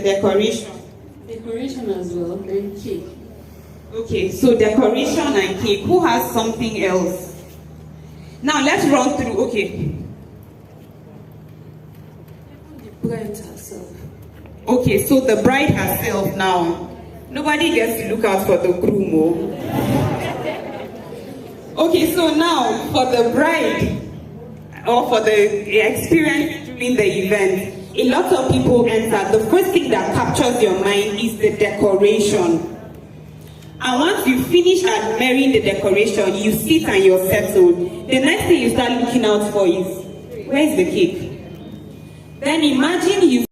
decoration? Decoration as well, then cake. Okay, so decoration and cake. Who has something else? Now let's run through. Okay. The bride herself. Okay, so the bride herself now. Nobody gets to look out for the groom. Okay, so now for the bride or for the experience during the event, a lot of people enter. The first thing that captures your mind is the decoration. And once you finish admiring the decoration, you sit and you're settled. The next thing you start looking out for is, where is the cake? Then imagine you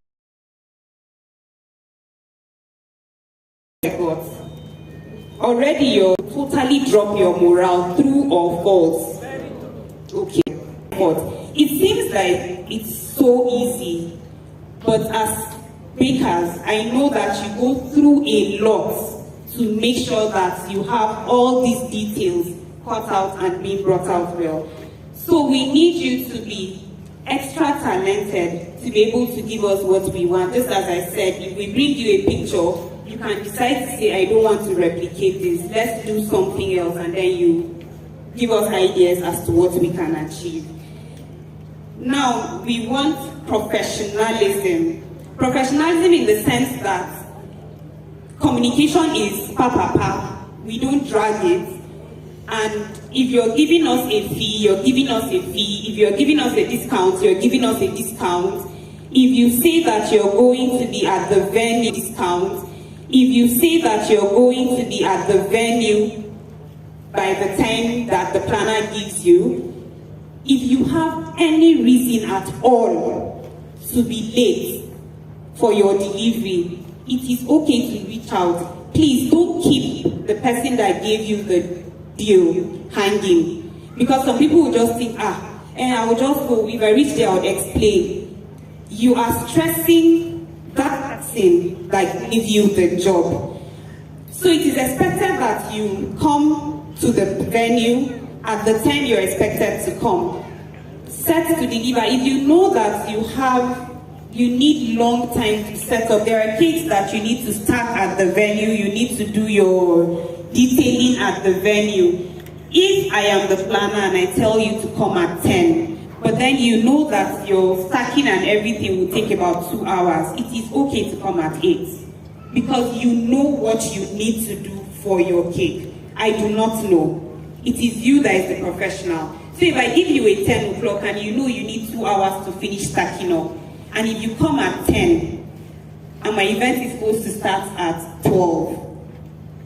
already you totally drop your morale, true or false. Okay, but it seems like it's so easy, but as bakers, I know that you go through a lot to make sure that you have all these details cut out and being brought out well. So we need you to be extra talented to be able to give us what we want. Just as I said, if we bring you a picture, you can decide to say, I don't want to replicate this, let's do something else, and then you give us ideas as to what we can achieve. Now, we want professionalism. Professionalism in the sense that communication is pa. We don't drag it. And if you're giving us a fee, you're giving us a fee. If you're giving us a discount, you're giving us a discount. If you say that you're going to be at the venue, discount. If you say that you're going to be at the venue by the time that the planner gives you, if you have any reason at all to be late for your delivery, it is okay to reach out. Please don't keep the person that gave you the deal hanging. Because some people will just think, I will just go, if I reach there, I'll explain. You are stressing that person that gave you the job. So it is expected that you come to the venue at the time you're expected to come. Set to deliver. If you know that you need long time to set up, there are cakes that you need to start at the venue, you need to do your detailing at the venue. If I am the planner and I tell you to come at 10, but then you know that your stacking and everything will take about 2 hours, it is okay to come at 8. Because you know what you need to do for your cake. I do not know. It is you that is the professional. So if I give you a 10 o'clock and you know you need 2 hours to finish stacking up, and if you come at 10, and my event is supposed to start at 12,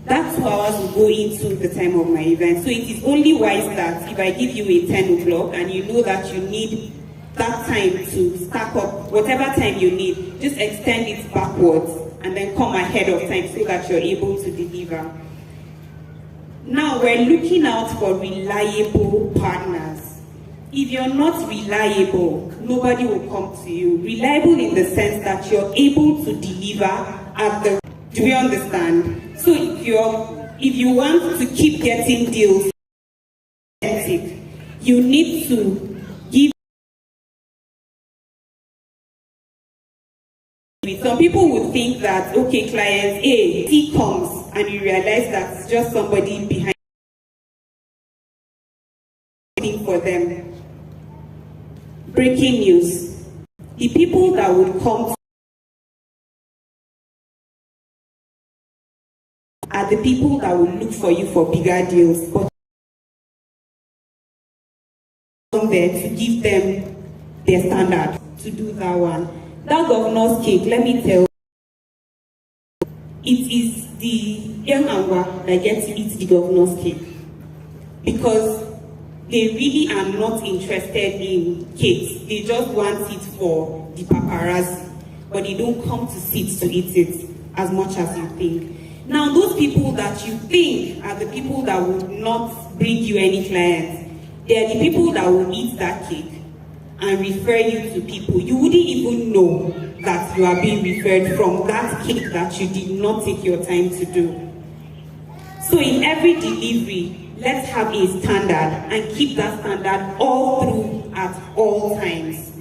that 2 hours will go into the time of my event. So it is only wise that if I give you a 10 o'clock and you know that you need that time to stack up, whatever time you need, just extend it backwards and then come ahead of time so that you're able to deliver. Now we're looking out for reliable partners. If you're not reliable, nobody will come to you. Reliable in the sense that you're able to deliver at the... Do we understand? So if you want to keep getting deals, you need to give... Some people would think that, okay, client A, C comes, and you realize that it's just somebody behind for them. Breaking news. The people that would come are the people that will look for you for bigger deals, but there to give them their standard to do that one. That governor's cake, let me tell you, it is the young angwa that get to eat the governor's cake, because they really are not interested in cakes. They just want it for the paparazzi, but they don't come to sit to eat it as much as you think. Now, those people that you think are the people that would not bring you any clients, they are the people that will eat that cake and refer you to people. You wouldn't even know that you are being referred from that cake that you did not take your time to do. So in every delivery, let's have a standard and keep that standard all through at all times.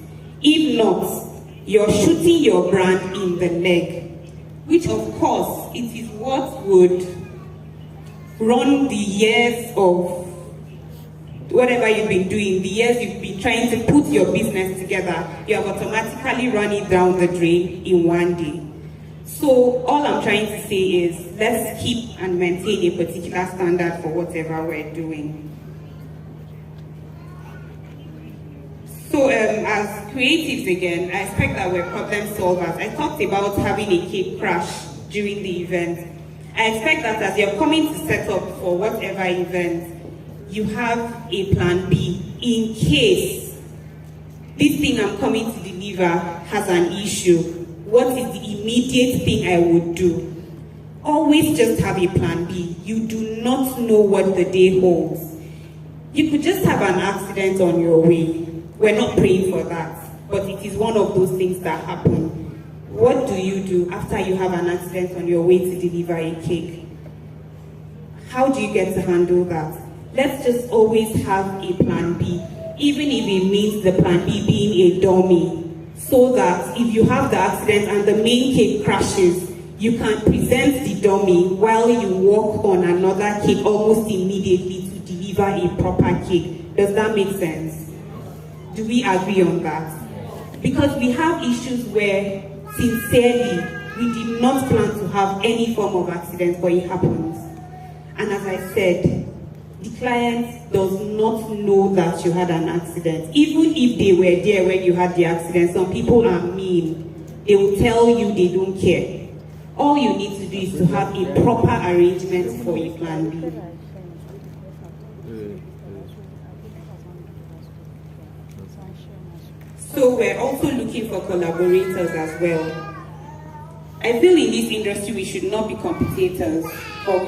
If not, you're shooting your brand in the leg. which of course it is what would run the years of whatever you've been doing, the years you've been trying to put your business together, you have automatically run it down the drain in one day. So all I'm trying to say is, let's keep and maintain a particular standard for whatever we're doing. So as creatives again, I expect that we're problem solvers. I talked about having a cake crash during the event. I expect that as you're coming to set up for whatever event, you have a plan B in case this thing I'm coming to deliver has an issue. What is the immediate thing I would do? Always just have a plan B. You do not know what the day holds. You could just have an accident on your way. We're not praying for that, but it is one of those things that happen. What do you do after you have an accident on your way to deliver a cake? How do you get to handle that? Let's just always have a plan B, even if it means the plan B being a dummy, so that if you have the accident and the main cake crashes, you can present the dummy while you work on another cake almost immediately to deliver a proper cake. Does that make sense? Do we agree on that? Because we have issues where, sincerely, we did not plan to have any form of accident, but it happens. And as I said, the client does not know that you had an accident. Even if they were there when you had the accident, some people are mean. They will tell you they don't care. All you need to do is to have a proper arrangement for a plan B. So we're also looking for collaborators as well. I feel in this industry we should not be competitors, but